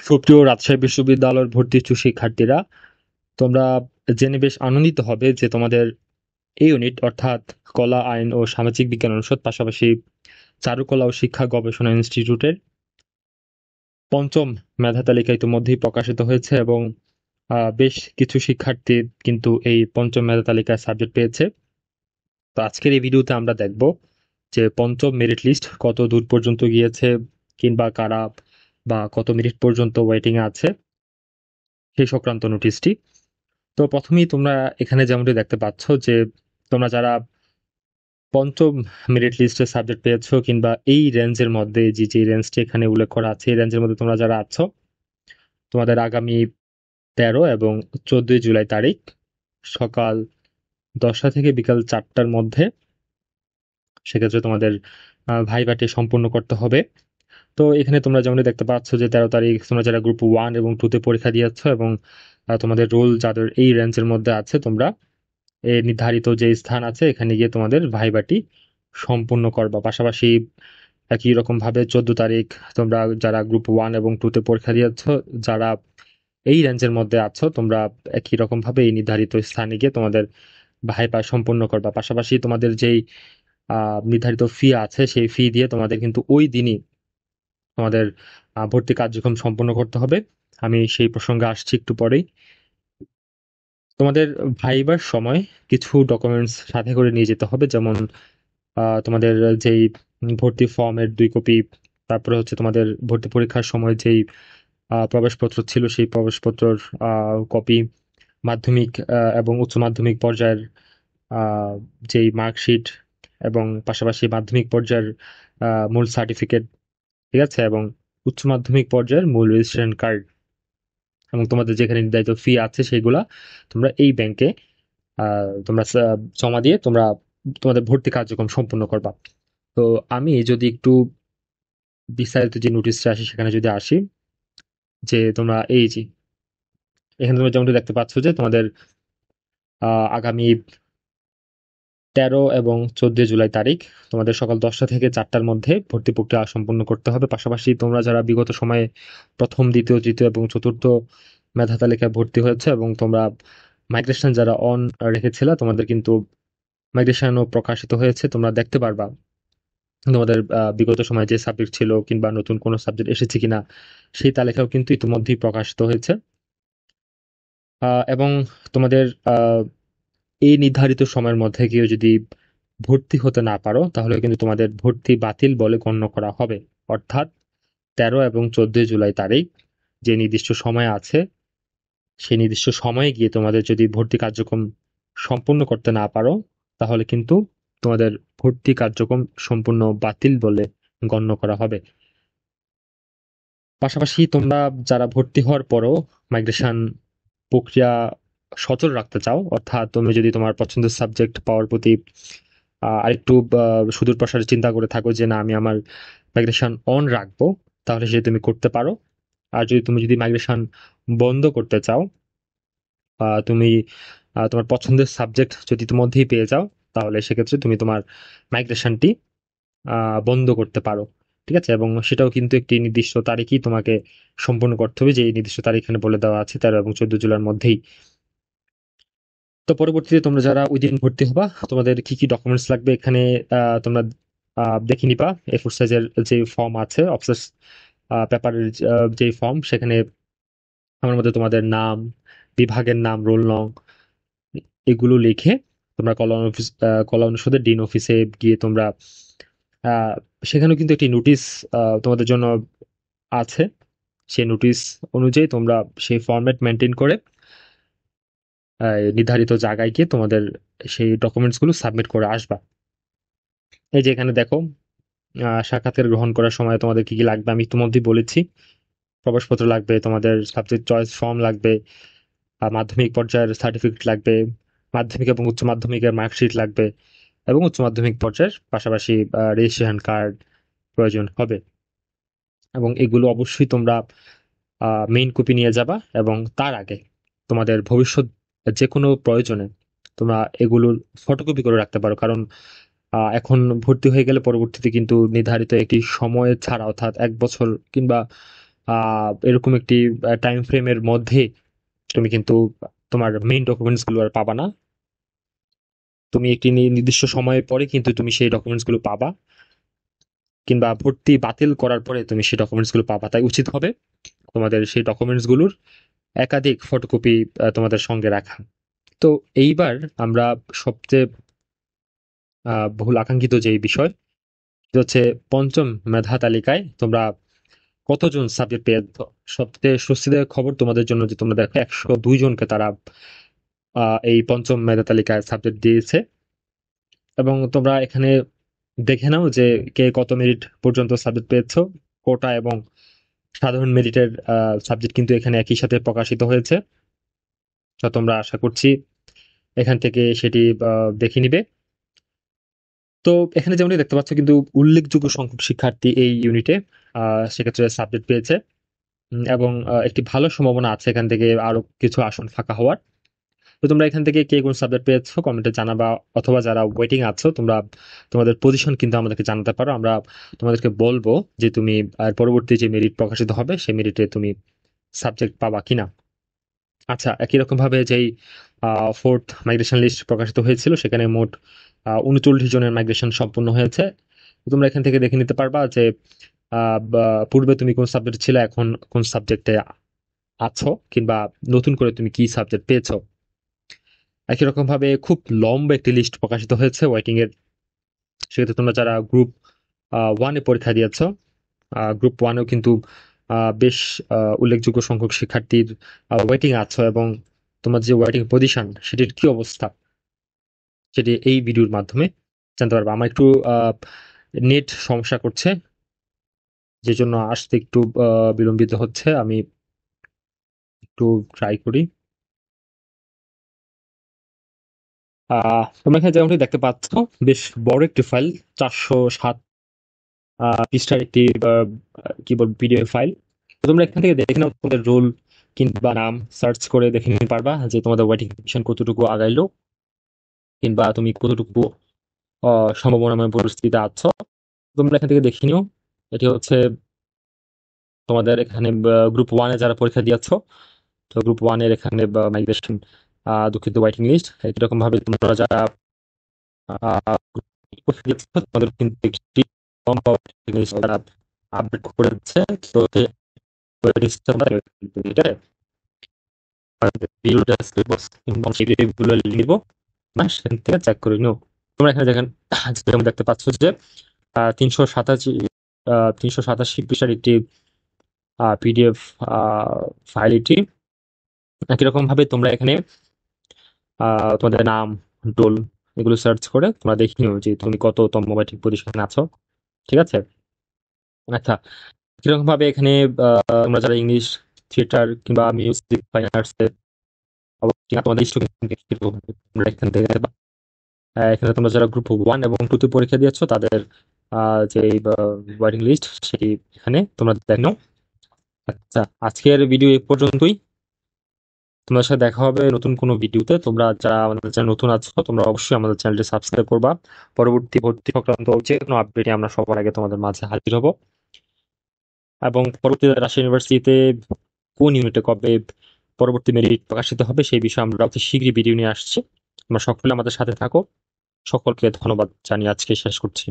সুপ্রিয় রাজশাহী বিশ্ববিদ্যালয়ের ভর্তি ইচ্ছুক শিক্ষার্থীরা, তোমরা জেনে বেশ আনন্দিত হবে যে তোমাদের এই ইউনিট অর্থাৎ কলা, আইন ও সামাজিক বিজ্ঞান অনুষদ, পাশাপাশি চারুকলা ও শিক্ষা গবেষণা ইনস্টিটিউটের পঞ্চম মেধা তালিকা ইতিমধ্যেই প্রকাশিত হয়েছে এবং বেশ কিছু শিক্ষার্থী কিন্তু এই পঞ্চম মেধা তালিকায় সাবজেক্ট পেয়েছে। তো আজকের এই ভিডিওতে আমরা দেখব যে পঞ্চম মেরিট লিস্ট কত দূর পর্যন্ত গিয়েছে, কিংবা কারা বা কত মিনিট পর্যন্ত ওয়েটিং এ আছে সেই সংক্রান্ত নোটিশটি। তো প্রথমেই তোমরা এখানে যেমনটি দেখতে পাচ্ছ যে তোমরা যারা পঞ্চম মেরিট লিস্টে সাবজেক্ট পেয়েছো, কিংবা এই রেঞ্জের মধ্যে যে রেঞ্জটি এখানে উল্লেখ করা আছে, এই রেঞ্জের মধ্যে তোমরা যারা আছো, তোমাদের আগামী 13 এবং 14 জুলাই তারিখ সকাল 10টা থেকে বিকাল 4টার মধ্যে সেক্ষেত্রে তোমাদের ভাইভাটি সম্পূর্ণ করতে হবে। তো এখানে তোমরা যেমন দেখতে পাচ্ছ যে 13 তারিখ তোমরা যারা গ্রুপ 1 এবং 2 তে পরীক্ষা দিয়েছো এবং তোমাদের রোল যাদের এই রেঞ্জের মধ্যে আছে, তোমরা এই নির্ধারিত যে স্থান আছে এখানে গিয়ে তোমাদের ভাইবাটি সম্পূর্ণ করবা। পাশাপাশি একই রকম ভাবে 14 তারিখ তোমরা যারা গ্রুপ 1 এবং 2 তে পরীক্ষা দিয়েছ, যারা এই রেঞ্জের মধ্যে আছো, তোমরা একই রকম ভাবে এই নির্ধারিত স্থানে গিয়ে তোমাদের ভাইবা সম্পূর্ণ করবা। পাশাপাশি তোমাদের যেই নির্ধারিত ফি আছে সেই ফি দিয়ে তোমাদের কিন্তু ওই দিনই তোমাদের ভর্তি কার্যক্রম সম্পন্ন করতে হবে। আমি সেই প্রসঙ্গে আসছি একটু পরেই। তোমাদের ভাইবার সময় কিছু ডকুমেন্টস সাথে করে নিয়ে যেতে হবে, যেমন তোমাদের যেই ভর্তি ফর্মের 2 কপি, তারপরে হচ্ছে তোমাদের ভর্তি পরীক্ষার সময় যেই প্রবেশপত্র ছিল সেই প্রবেশপত্রর কপি, মাধ্যমিক এবং উচ্চ মাধ্যমিক পর্যায়ের আহ, যেই মার্কশিট, এবং পাশাপাশি মাধ্যমিক পর্যায়ের মূল সার্টিফিকেট, ঠিক আছে, এবং উচ্চ মাধ্যমিক পর্যায়ের মূল রেজিস্ট্রেশন কার্ড, এবং তোমাদের যেখানে নির্ধারিত ফি আছে সেইগুলা তোমরা এই ব্যাংকে তোমরা জমা দিয়ে তোমরা তোমাদের ভর্তি কার্যক্রম সম্পূর্ণ করবা। তো আমি যদি একটু বিস্তারিত যে নোটিশটা আসি সেখানে যদি আসি, যে তোমরা এই যে এখানে তোমরা যেমনটি দেখতে পাচ্ছ যে তোমাদের আগামী 13 এবং 14 জুলাই তারিখ তোমাদের সকাল 10টা থেকে 4টার মধ্যে ভর্তি প্রক্রিয়া সম্পন্ন করতে হবে। পাশাপাশি তোমরা যারা বিগত সময়ে প্রথম, দ্বিতীয়, তৃতীয় এবং চতুর্থ মেধা তালিকায় ভর্তি হয়েছে এবং তোমরা মাইগ্রেশন যারা অন রেখেছিল, তোমাদের কিন্তু মাইগ্রেশনও প্রকাশিত হয়েছে, তোমরা দেখতে পারবা তোমাদের বিগত সময়ে যে সাবজেক্ট ছিল কিংবা নতুন কোনো সাবজেক্ট এসেছে কিনা সেই তালিকাও কিন্তু ইতিমধ্যেই প্রকাশিত হয়েছে। এবং তোমাদের এই নির্ধারিত সময়ের মধ্যে কেউ যদি ভর্তি হতে না পারো, তাহলে কিন্তু তোমাদের ভর্তি বাতিল বলে গণ্য করা হবে। অর্থাৎ 13 এবং 14 জুলাই তারিখ যে নির্দিষ্ট সময় আছে, সেই নির্দিষ্ট সময়ে গিয়ে তোমাদের যদি ভর্তি কার্যক্রম সম্পূর্ণ করতে না পারো, তাহলে কিন্তু তোমাদের ভর্তি কার্যক্রম সম্পূর্ণ বাতিল বলে গণ্য করা হবে। পাশাপাশি তোমরা যারা ভর্তি হওয়ার পরও মাইগ্রেশন প্রক্রিয়া সচল রাখতে চাও, অর্থাৎ তুমি যদি তোমার পছন্দের সাবজেক্ট পাওয়ার প্রতি আরেকটু সুদূর প্রসারে চিন্তা করে থাকো যে না আমি আমার মাইগ্রেশন অন রাখবো, তাহলে সেটা তুমি করতে পারো। আর তুমি যদি মাইগ্রেশন বন্ধ করতে চাও, তুমি তোমার পছন্দের সাবজেক্ট যদি ইতিমধ্যেই পেয়ে যাও, তাহলে সেক্ষেত্রে তুমি তোমার মাইগ্রেশনটি বন্ধ করতে পারো। ঠিক আছে, এবং সেটাও কিন্তু একটি নির্দিষ্ট তারিখই তোমাকে সম্পূর্ণ করতে হবে, যে এই নির্দিষ্ট তারিখ এখানে বলে দেওয়া আছে 13 এবং 14 জুলাইয়ের মধ্যেই। তো পরবর্তীতে তোমরা যারা ওই দিন ভর্তি হবা, তোমাদের কি কি ডকুমেন্টস লাগবে এখানে তোমরা দেখে নিবা। A4 সাইজের যে ফর্ম আছে, অফসেস পেপারের যে ফর্ম, সেখানে আমার মধ্যে তোমাদের নাম, বিভাগের নাম, রোল নং, এগুলো লিখে তোমরা কলা অনুষদের ডিন অফিসে গিয়ে তোমরা আহ, সেখানেও কিন্তু একটি নোটিশ তোমাদের জন্য আছে। সেই নোটিশ অনুযায়ী তোমরা সেই ফরম্যাট মেনটেন করে নির্ধারিত জায়গায় গিয়ে তোমাদের সেই ডকুমেন্টসগুলো সাবমিট করে আসবা। এই যে এখানে দেখো, সাক্ষাৎকার গ্রহণ করার সময় তোমাদের কি কি লাগবে আমি ইতিমধ্যেই বলেছি। প্রবেশপত্র লাগবে, তোমাদের সাবজেক্ট চয়েস ফর্ম লাগবে, মাধ্যমিক পর্যায়ের সার্টিফিকেট লাগবে, মাধ্যমিক এবং উচ্চ মাধ্যমিকের মার্কশিট লাগবে, এবং উচ্চ মাধ্যমিক পর্যায়ের পাশাপাশি রেজিস্ট্রেশন কার্ড প্রয়োজন হবে। এবং এগুলো অবশ্যই তোমরা মেইন কপি নিয়ে যাবা, এবং তার আগে তোমাদের ভবিষ্যৎ যে কোনো প্রয়োজনে তোমরা এগুলোর ফটোকপি করে রাখতে পারো। কারণ এখন ভর্তি হয়ে গেলে পরবর্তীতে কিন্তু নির্ধারিত একটি সময় ছাড়া, অর্থাৎ 1 বছর কিংবা এরকম একটি টাইম ফ্রেমের মধ্যে তুমি কিন্তু তোমার মেইন ডকুমেন্টস গুলো আর পাবা না। তুমি একটি নির্দিষ্ট সময়ের পরে কিন্তু তুমি সেই ডকুমেন্টস গুলো পাবা, কিংবা ভর্তি বাতিল করার পরে তুমি সেই ডকুমেন্টস গুলো পাবা। তাই উচিত হবে তোমাদের সেই ডকুমেন্টস গুলোর একাধিক ফটোকপি তোমাদের সঙ্গে রাখা। তো এইবার আমরা সবচেয়ে বহুল আকাঙ্ক্ষিত যে বিষয়, সেটা হচ্ছে পঞ্চম মেধা তালিকায় তোমরা কতজন সাবজেক্ট পেয়েছো। সবচেয়ে স্বস্তিদায়ক খবর তোমাদের জন্য যে তোমরা দেখো 102 জনকে তারা এই পঞ্চম মেধা তালিকায় সাবজেক্ট দিয়েছে। এবং তোমরা এখানে দেখে নাও যে কে কত মেরিট পর্যন্ত সাবজেক্ট পেয়েছো। কোটা এবং সাধারণ মেরিটের সাবজেক্ট কিন্তু এখানে একই সাথে প্রকাশিত হয়েছে। তো তোমরা আশা করছি এখান থেকে সেটি দেখে নিবে। তো এখানে যেমনটি দেখতে পাচ্ছ, কিন্তু উল্লেখযোগ্য সংখ্যক শিক্ষার্থী এই ইউনিটে সেক্ষেত্রে সাবজেক্ট পেয়েছে। এবং একটি ভালো সম্ভাবনা আছে এখান থেকে আরো কিছু আসন ফাঁকা হওয়ার। তো তোমরা এখান থেকে কে কোন সাবজেক্ট পেয়েছো কমেন্টে জানাবা, অথবা যারা ওয়েটিং আছো তোমরা তোমাদের পজিশন কিন্তু আমাদেরকে জানাতে পারো। আমরা তোমাদেরকে বলবো যে তুমি পরবর্তী যে মেরিট প্রকাশিত হবে সেই মেরিটে তুমি সাবজেক্ট পাবা কিনা। আচ্ছা, একই রকম ভাবে যেই ফোর্থ মাইগ্রেশন লিস্ট প্রকাশিত হয়েছিল সেখানে মোট 39 জনের মাইগ্রেশন সম্পূর্ণ হয়েছে। তোমরা এখান থেকে দেখে নিতে পারবা যে পূর্বে তুমি কোন সাবজেক্ট ছিলে, এখন কোন সাবজেক্টে আছো, কিংবা নতুন করে তুমি কি সাবজেক্ট পেয়েছো। একই রকম ভাবে খুব লম্বা একটি লিস্ট প্রকাশিত হয়েছে ওয়েটিং এর। সেক্ষেত্রে তোমরা যারা গ্রুপ ওয়ানে পরীক্ষা দিয়েছো, গ্রুপ ওয়ানেও কিন্তু বেশ উল্লেখযোগ্য সংখ্যক শিক্ষার্থীর ওয়েটিং আছো, এবং তোমার যে ওয়েটিং পজিশন সেটির কি অবস্থা সেটি এই ভিডিওর মাধ্যমে জানতে পারবে। আমার একটু নেট সমস্যা করছে, যে জন্য আসতে একটু বিলম্বিত হচ্ছে। আমি একটু ট্রাই করি। তোমরা এখানে যেমনটি দেখতে পাচ্ছ, বেশ বড় একটি ফাইল, 407 পৃষ্ঠার একটি কি বল পিডিএফ ফাইল। তোমরা এখান থেকে দেখে নাও তোমাদের রোল কিংবা নাম সার্চ করে দেখে নিতে পারবা যে তোমাদের ওয়েটিং পজিশন কতটুকু আগাইলো, কিংবা তুমি কতটুকু সম্ভাবনাময় পরিস্থিতিতে আছো। তোমরা এখান থেকে দেখে নিও। এটি হচ্ছে তোমাদের এখানে গ্রুপ ওয়ানে যারা পরীক্ষা দিয়েছো, তো গ্রুপ ওয়ানের এখানে মাইগ্রেশন দুঃখিত ওয়েটিং লিস্ট। এরকম ভাবে তোমরা যারা পরীক্ষা দিয়েছো তোমাদের কিন্তু একটি আপডেট করে দিচ্ছে। তো সেখান থেকে চেক করে নিও। তোমরা এখানে দেখেন, যেমন দেখতে পাচ্ছ যে 387 387 পৃষ্ঠার একটি পিডিএফ ফাইল এটি। একই রকম ভাবে তোমরা এখানে তোমাদের নাম, রোল এগুলো সার্চ করে তোমরা দেখে নিও যে তুমি কততম ওয়েটিং পজিশনে আছো। ঠিক আছে। আচ্ছা, কিরকম ভাবে এখানে তোমরা যারা ইংলিশ, থিয়েটার কিংবা মিউজিক, ফাইন আর্টস তোমাদের তোমরা এখান থেকে এখানে তোমরা যারা গ্রুপ ওয়ান এবং টু তে পরীক্ষা দিয়েছো তাদের যে ওয়েটিং লিস্ট সেটি এখানে তোমরা দেখো। আচ্ছা, আজকের ভিডিও এই পর্যন্তই। তোমাদের সাথে দেখা হবে নতুন কোনো ভিডিওতে। তোমরা যারা আমাদের চ্যানেল নতুন আছো তোমরা অবশ্যই আমাদের চ্যানেলটি সাবস্ক্রাইব করবা। পরবর্তী ভর্তি সংক্রান্ত যে কোনো আপডেটে আমরা সবার আগে তোমাদের মাঝে হাজির হব। এবং পরবর্তী রাজশাহী ইউনিভার্সিটিতে কোন ইউনিটে কবে পরবর্তী মেরিট প্রকাশিত হবে সেই বিষয়ে আমরা অতি শীঘ্রই ভিডিও নিয়ে আসছি। তোমরা সকলে আমাদের সাথে থাকো। সকলকে ধন্যবাদ জানিয়ে আজকে শেষ করছি।